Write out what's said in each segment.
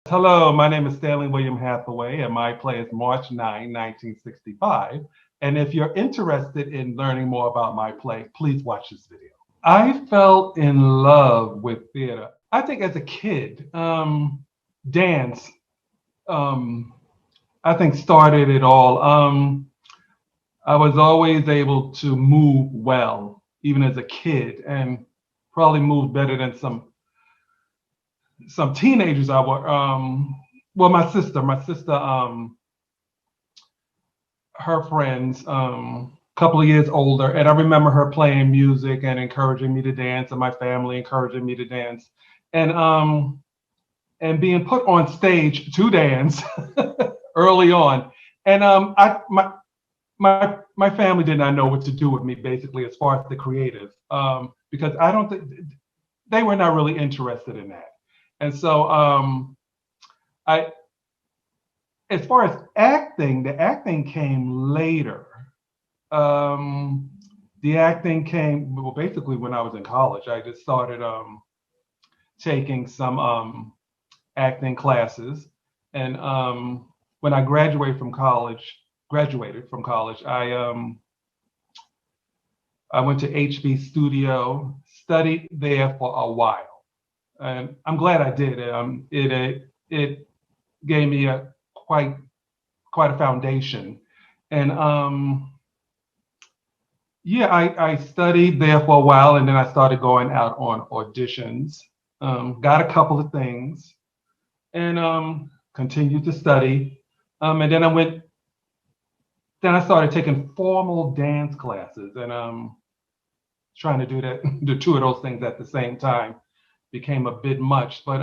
Hello, my name is Stanley William Hathaway, and my play is March 9, 1965. And if you're interested in learning more about my play, please watch this video. I fell in love with theater. I think as a kid, dance, um, I think started it all. I was always able to move well, even as a kid, and probably moved better than some teenagers I were. Well, my sister, her friends, couple of years older, and I remember her playing music and encouraging me to dance, and my family encouraging me to dance, and um, and being put on stage to dance early on, and my family did not know what to do with me basically as far as the creative, because I don't think they were not really interested in that, and so I as far as acting, the acting came later. Um, the acting came well basically when I was in college. I just started taking some acting classes, and when I graduated from college, I went to HB Studio, studied there for a while, and I'm glad I did. It gave me a quite a foundation, and yeah, I studied there for a while, and then I started going out on auditions. Got a couple of things, and continued to study. And then then I started taking formal dance classes, and trying to do that, the two of those things at the same time became a bit much. But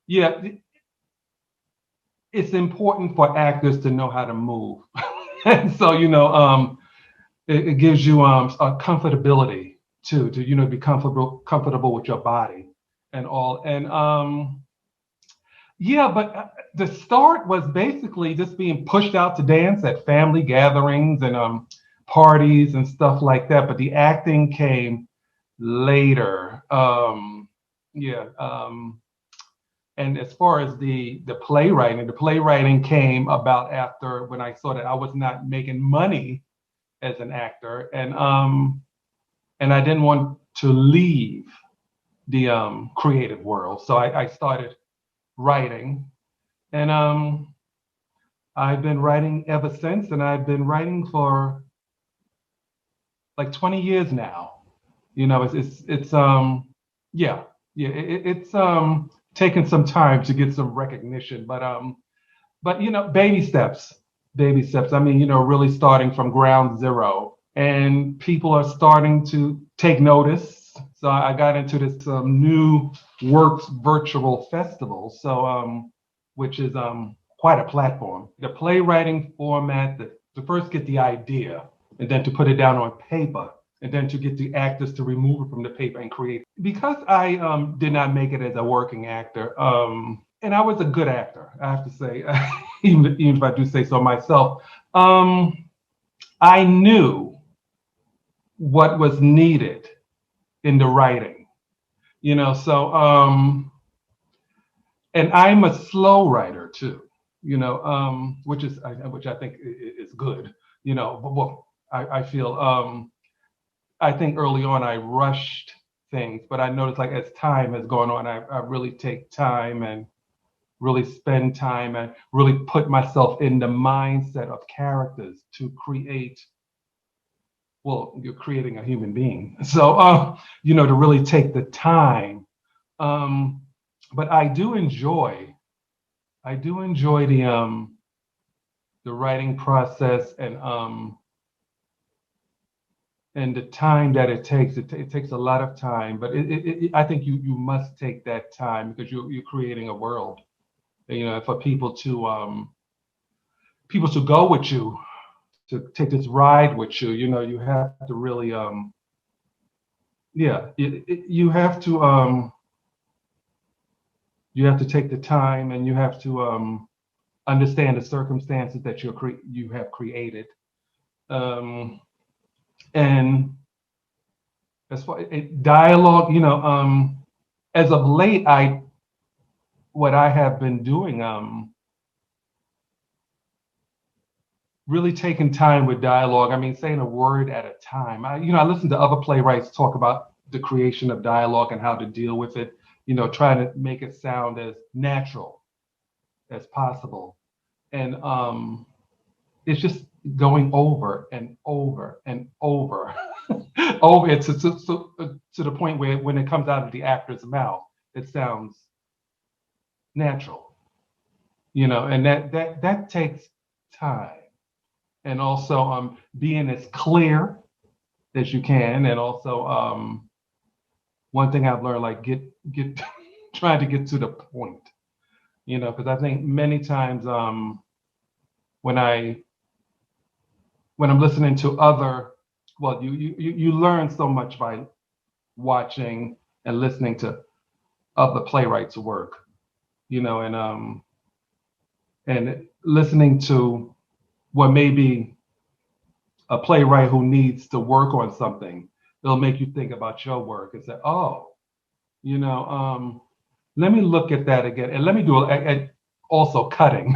yeah, it's important for actors to know how to move, and so it gives you a comfortability to be comfortable with your body and all. And yeah, but the start was basically just being pushed out to dance at family gatherings and parties and stuff like that. But the acting came later. Yeah. And as far as the playwriting came about after when I saw that I was not making money as an actor, and I didn't want to leave the creative world, so I started writing, and I've been writing ever since, and I've been writing for like 20 years now. It's yeah, it's taken some time to get some recognition, but baby steps, baby steps. I mean, really starting from ground zero, and people are starting to take notice. So I got into this new Works virtual festival, so which is quite a platform. The playwriting format, to first get the idea, and then to put it down on paper, and then to get the actors to remove it from the paper and create. Because I did not make it as a working actor, and I was a good actor, I have to say, even if I do say so myself. I knew what was needed in the writing, so and I'm a slow writer too, which I think is good, but well, I feel I think early on I rushed things, but I noticed like as time has gone on, I really take time and really spend time and really put myself in the mindset of characters to create. Well, you're creating a human being, so to really take the time. But I do enjoy the writing process, and the time that it takes. It takes a lot of time, but I think you must take that time because you're creating a world, for people to go with you, to take this ride with you. You have to really yeah, you have to take the time, and you have to understand the circumstances that you have created, and as far as dialogue, as of late, I what I have been doing, really taking time with dialogue. I mean, saying a word at a time. I listen to other playwrights talk about the creation of dialogue and how to deal with it. Trying to make it sound as natural as possible. And it's just going over and over and over, over it to the point where when it comes out of the actor's mouth, it sounds natural. And that takes time. And also being as clear as you can, and also one thing I've learned, like get trying to get to the point, because I think many times when I when I'm listening to other, well, you learn so much by watching and listening to other playwrights' work, and listening to what may be a playwright who needs to work on something. It'll make you think about your work and say, oh, let me look at that again, and let me do also cutting.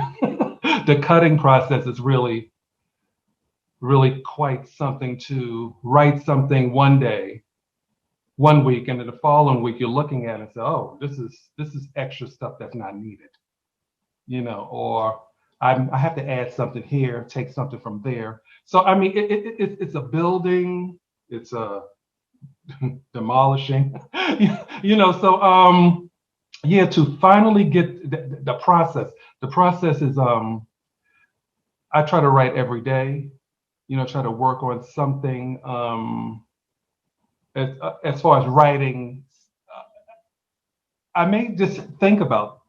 The cutting process is really quite something. To write something one day, one week, and then the following week you're looking at it and say, oh, this is extra stuff that's not needed, or I have to add something here, take something from there. So I mean, it's a building, it's a demolishing, So yeah, to finally get the process. The process is I try to write every day, try to work on something. As far as writing, I may just think about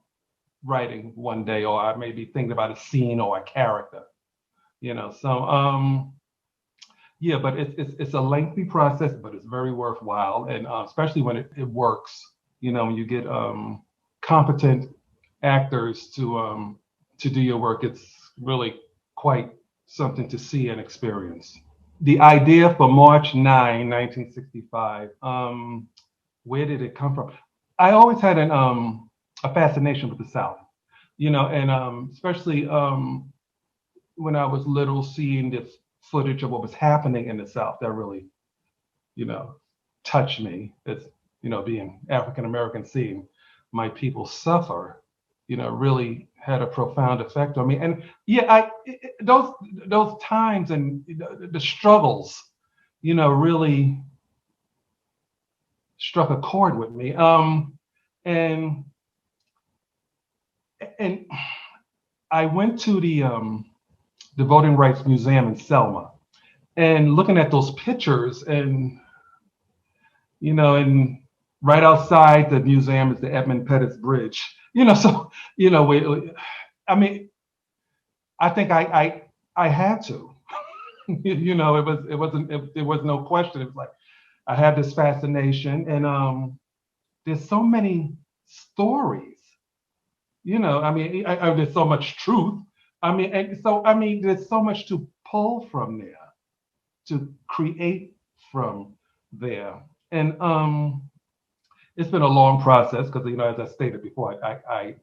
writing one day, or I may be thinking about a scene or a character, So yeah, but it's a lengthy process, but it's very worthwhile, and especially when it works. When you get competent actors to do your work, it's really quite something to see and experience. The idea for March 9, 1965, where did it come from? I always had a fascination with the South, and especially when I was little, seeing this footage of what was happening in the South, that really, touched me. It's, being African American, seeing my people suffer, really had a profound effect on me. And yeah, those times and the struggles, really struck a chord with me. And I went to the Voting Rights Museum in Selma, and looking at those pictures, and and right outside the museum is the Edmund Pettus Bridge. So I mean, I think I had to. It was no question. It was like I had this fascination, and there's so many stories. I mean, there's so much truth. I mean, and so I mean, there's so much to pull from there, to create from there, and it's been a long process because as I stated before, I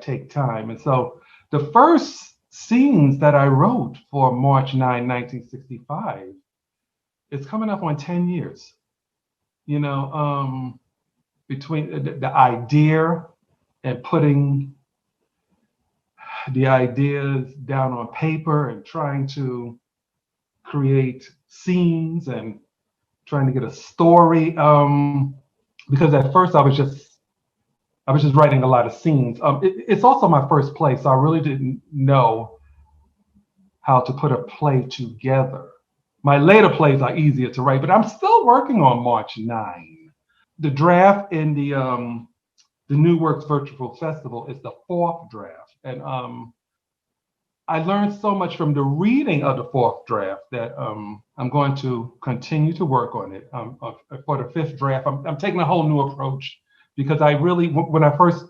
take time, and so the first scenes that I wrote for March 9, 1965, it's coming up on 10 years. Between the idea and putting the ideas down on paper and trying to create scenes and trying to get a story. Because at first I was just writing a lot of scenes. It's also my first play, so I really didn't know how to put a play together. My later plays are easier to write, but I'm still working on March 9. The draft in the New Works Virtual Festival is the fourth draft, and I learned so much from the reading of the fourth draft that I'm going to continue to work on it. For the fifth draft, I'm taking a whole new approach, because I really, when I was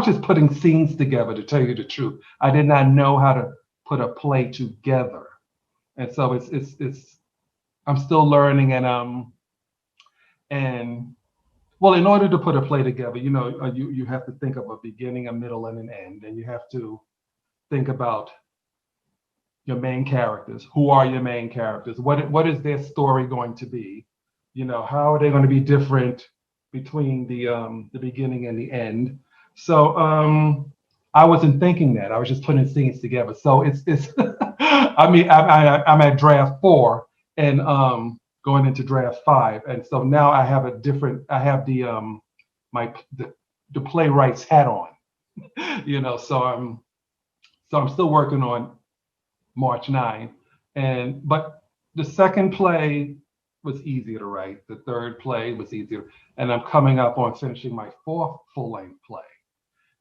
just putting scenes together, to tell you the truth. I did not know how to put a play together, and so it's I'm still learning, and well, in order to put a play together, you have to think of a beginning, a middle, and an end, and you have to think about your main characters. Who are your main characters? What is their story going to be? How are they going to be different between the beginning and the end? So I wasn't thinking that. I was just putting scenes together. So it's I mean I'm at draft 4 and going into draft 5, and so now I have a different. I have my the playwright's hat on. So I'm still working on March 9. But the second play was easier to write. The third play was easier. And I'm coming up on finishing my fourth full-length play.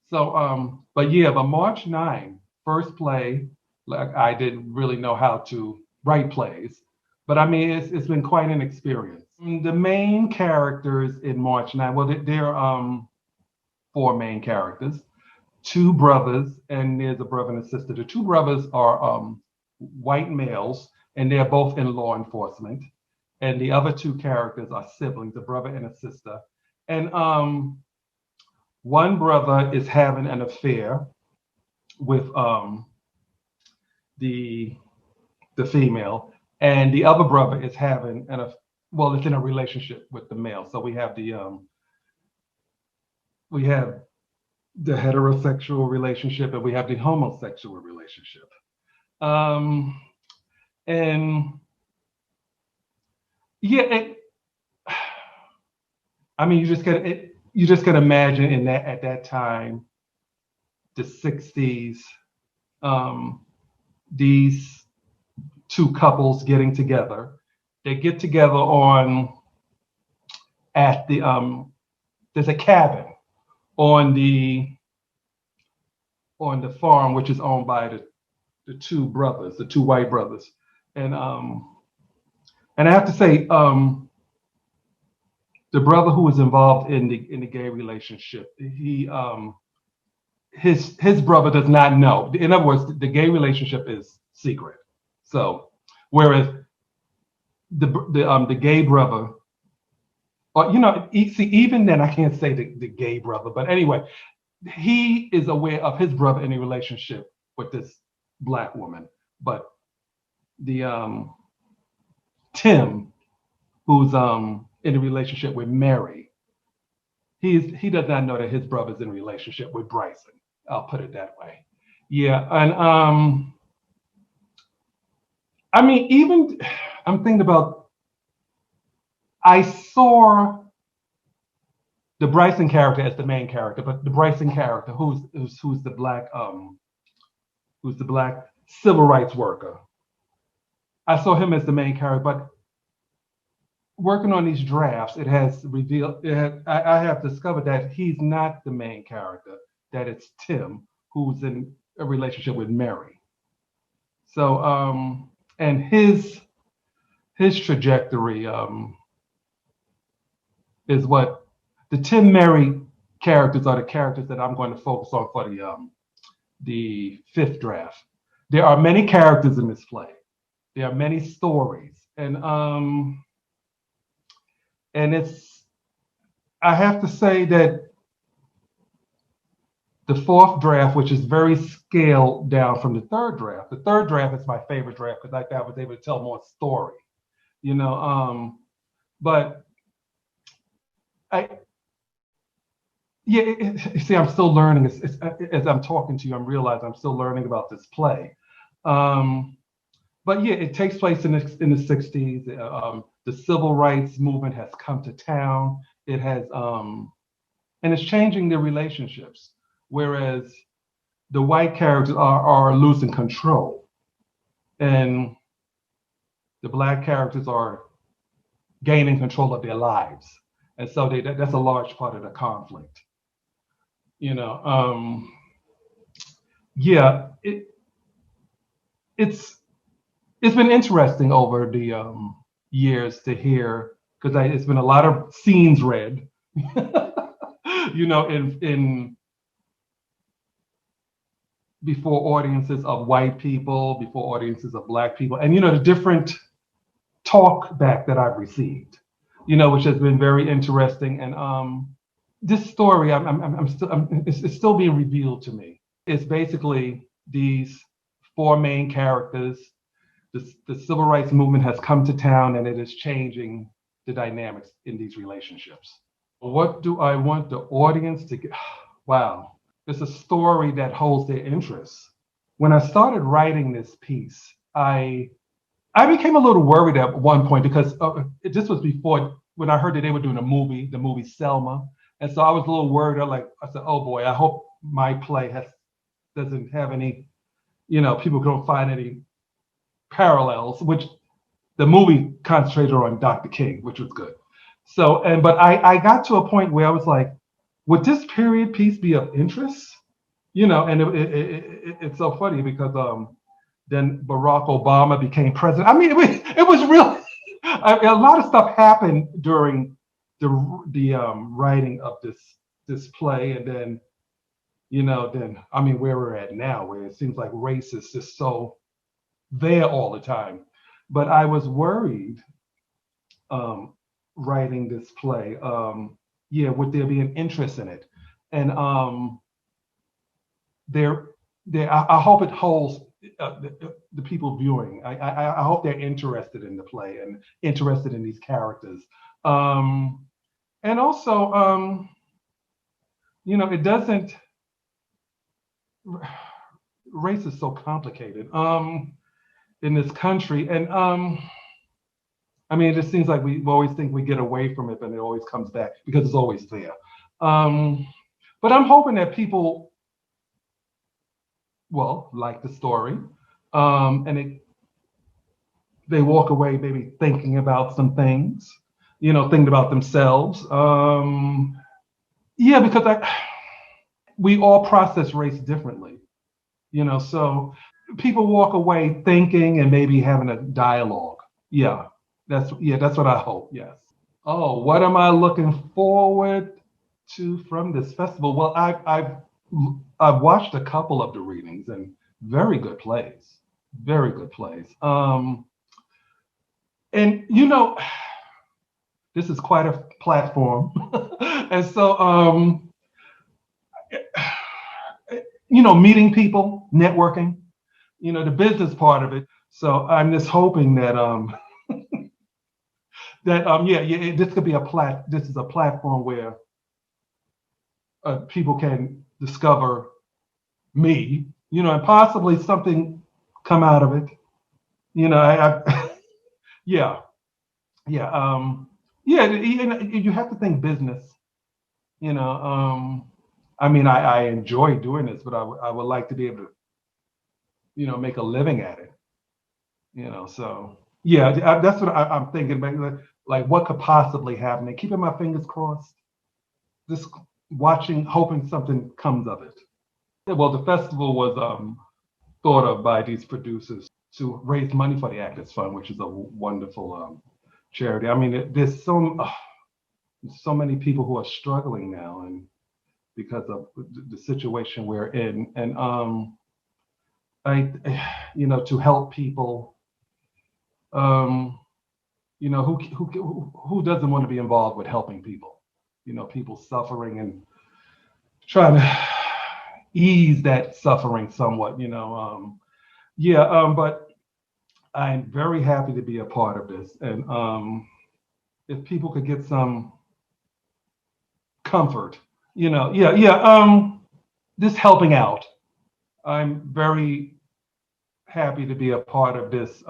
So but March 9, first play, like I didn't really know how to write plays. But I mean it's been quite an experience. The main characters in March 9, well, there are 4 main characters, 2 brothers, and there's a brother and a sister. The 2 brothers are white males, and they're both in law enforcement. And the other 2 characters are siblings, a brother and a sister. And one brother is having an affair with the female, and the other brother is having it's in a relationship with the male. So we have the heterosexual relationship and we have the homosexual relationship. And yeah, I mean, you just gotta imagine at that time, the 60s, these 2 couples getting together. They get together at the there's a cabin on the farm, which is owned by the 2 brothers, the 2 white brothers. And I have to say, the brother who was involved in the gay relationship, his brother does not know. In other words, the gay relationship is secret. So whereas the gay brother, or even then I can't say the gay brother, but anyway, he is aware of his brother in a relationship with this black woman. But the Tim, who's in a relationship with Mary, he does not know that his brother's in a relationship with Bryson. I'll put it that way. Yeah, and I mean, even I'm thinking about, I saw the Bryson character as the main character, but the Bryson character, who's the black civil rights worker, I saw him as the main character. But working on these drafts, it has revealed, I have discovered that he's not the main character, that it's Tim, who's in a relationship with Mary. So and his trajectory is what the Tim Mary characters are, the characters that I'm going to focus on for the 5th draft. There are many characters in this play. There are many stories, and I have to say that the 4th draft, which is very scaled down from the 3rd draft. The 3rd draft is my favorite draft because I was able to tell more story, but see, I'm still learning. As I'm talking to you, I'm realizing I'm still learning about this play. But yeah, it takes place in the 60s. The civil rights movement has come to town. It has, and it's changing the relationships. Whereas the white characters are losing control, and the black characters are gaining control of their lives. And so that's a large part of the conflict. Yeah, it's been interesting over the years to hear, because it's been a lot of scenes read, in before audiences of white people, before audiences of black people, and the different talk back that I've received. which has been very interesting. And this story, it's still being revealed to me. It's basically these four main characters. The civil rights movement has come to town, and it is changing the dynamics in these relationships. What do I want the audience to get? Wow, it's a story that holds their interest. When I started writing this piece, I became a little worried at one point because this was before when I heard that they were doing the movie Selma, and so I was a little worried. I said, "Oh boy, I hope my play doesn't have any, people don't find any parallels." Which the movie concentrated on Dr. King, which was good. So, but I got to a point where I was like, would this period piece be of interest? And it's so funny because then Barack Obama became president. I mean, it was really a lot of stuff happened during the writing of this play, and then then I mean where we're at now, where it seems like race is just so there all the time. But I was worried writing this play. Would there be an interest in it? And I hope it holds the people viewing. I hope they're interested in the play and interested in these characters. And also, it doesn't. Race is so complicated in this country, and I mean, it just seems like we always think we get away from it, but it always comes back because it's always there. But I'm hoping that people, like the story, and they walk away maybe thinking about some things, thinking about themselves. Because we all process race differently, so people walk away thinking and maybe having a dialogue. That's what I hope. Yes. Oh, what am I looking forward to from this festival? Well, I've watched a couple of the readings and very good plays. Very good plays. And this is quite a platform. And so meeting people, networking, the business part of it. So I'm just hoping that this could be this is a platform where people can discover me, and possibly something come out of it. You have to think business. I mean, I enjoy doing this, but I would like to be able to, make a living at it. So that's what I'm thinking about. Like what could possibly happen, and keeping my fingers crossed. Just watching, hoping something comes of it. Well, the festival was thought of by these producers to raise money for the Actors Fund, which is a wonderful charity. I mean, there's so many people who are struggling now, and because of the situation we're in, and to help people, who doesn't want to be involved with helping people, people suffering and trying to ease that suffering somewhat, but I'm very happy to be a part of this, and if people could get some comfort, this helping out. I'm very happy to be a part of this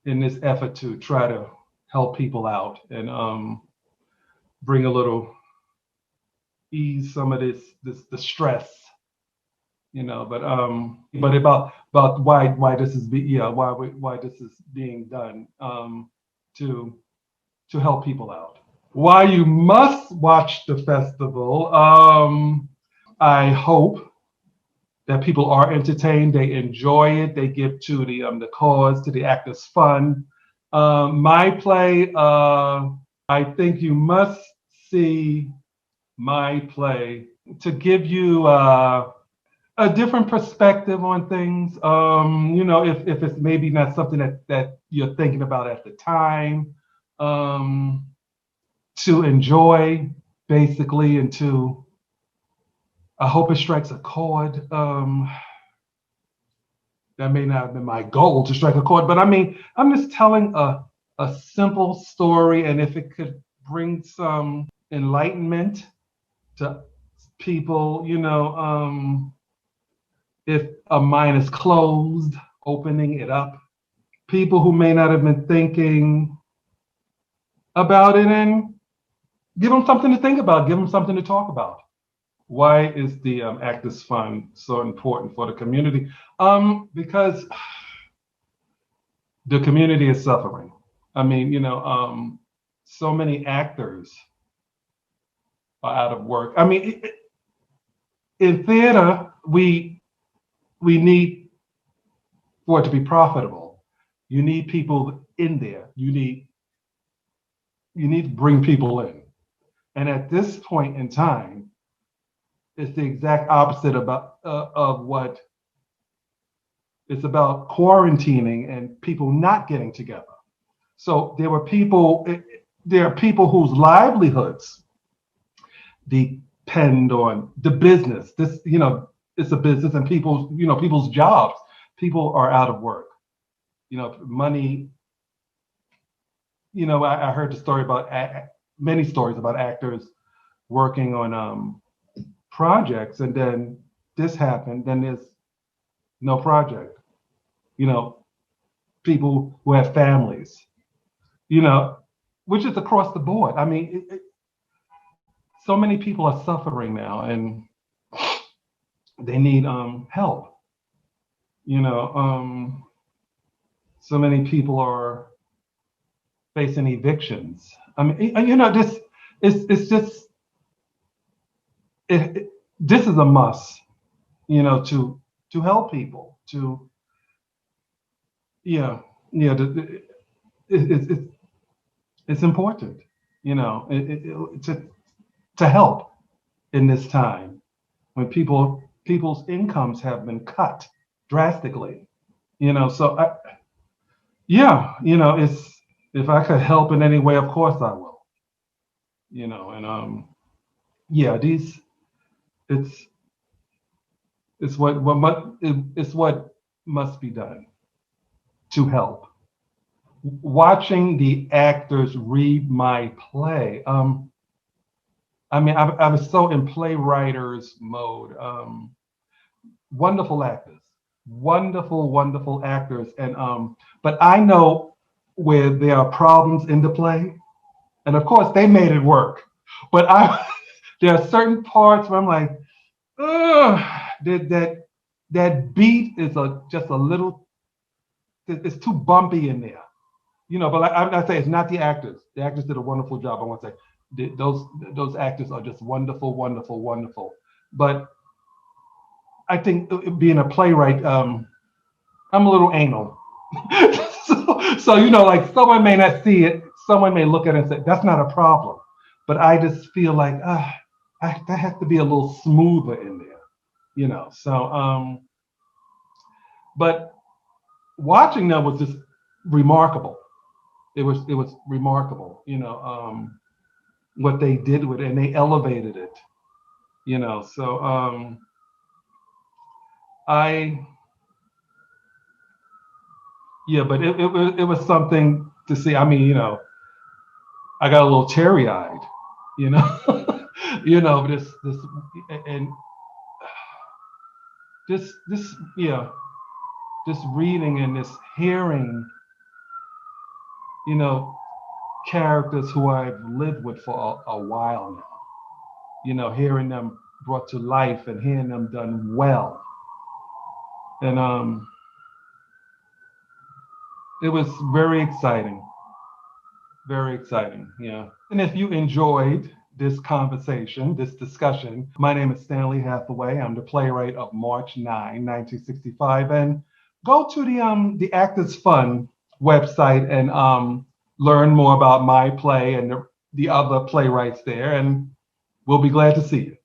in this effort to try to help people out and bring a little ease some of the stress, but about why this is why this is being done to help people out. Why you must watch the festival. I hope that people are entertained, they enjoy it, they give to the cause, to the Actors Fund. My play, I think you must see my play to give you a different perspective on things. If it's maybe not something that you're thinking about at the time, to enjoy, basically, and to, I hope it strikes a chord. That may not have been my goal to strike a chord, but I mean, I'm just telling a simple story, and if it could bring some enlightenment to people, if a mind is closed, opening it up. People who may not have been thinking about it, and give them something to think about, give them something to talk about. Why is the Actors Fund so important for the community? Because the community is suffering. I mean, so many actors are out of work. I mean, in theater, we need for it to be profitable. You need people in there. You need to bring people in. And at this point in time, it's the exact opposite of what it's about, quarantining and people not getting together. So there are people whose livelihoods depend on the business. This, it's a business, and people's jobs. People are out of work. Money. I heard the story about many stories about actors working on projects, and then this happened. Then there's no project. People who have families. Which is across the board. I mean, so many people are suffering now, and they need help. So many people are facing evictions. I mean, this it's just this is a must. To help people. It's important. To help in this time when people's incomes have been cut drastically. So it's, if I could help in any way, of course I will. And it's what must be done to help. Watching the actors read my play. I mean, I was so in playwriter's mode. Wonderful actors, wonderful actors, and but I know where there are problems in the play, and of course they made it work. But there are certain parts where I'm like, that beat is just a little. It's too bumpy in there, But I say it's not the actors. The actors did a wonderful job. I want to say those actors are just wonderful. But I think being a playwright, I'm a little anal. so like someone may not see it, someone may look at it and say that's not a problem. But I just feel like that has to be a little smoother in there, So but watching them was just remarkable. It was remarkable, what they did with it, and they elevated it, So but it was something to see. I mean, I got a little teary-eyed, this and this this reading and this hearing, characters who I've lived with for a while now, hearing them brought to life and hearing them done well. And it was very exciting, yeah. And if you enjoyed this conversation, this discussion, my name is Stanley Hathaway. I'm the playwright of March 9, 1965, and go to the Actors Fund website and learn more about my play and the other playwrights there, and we'll be glad to see you.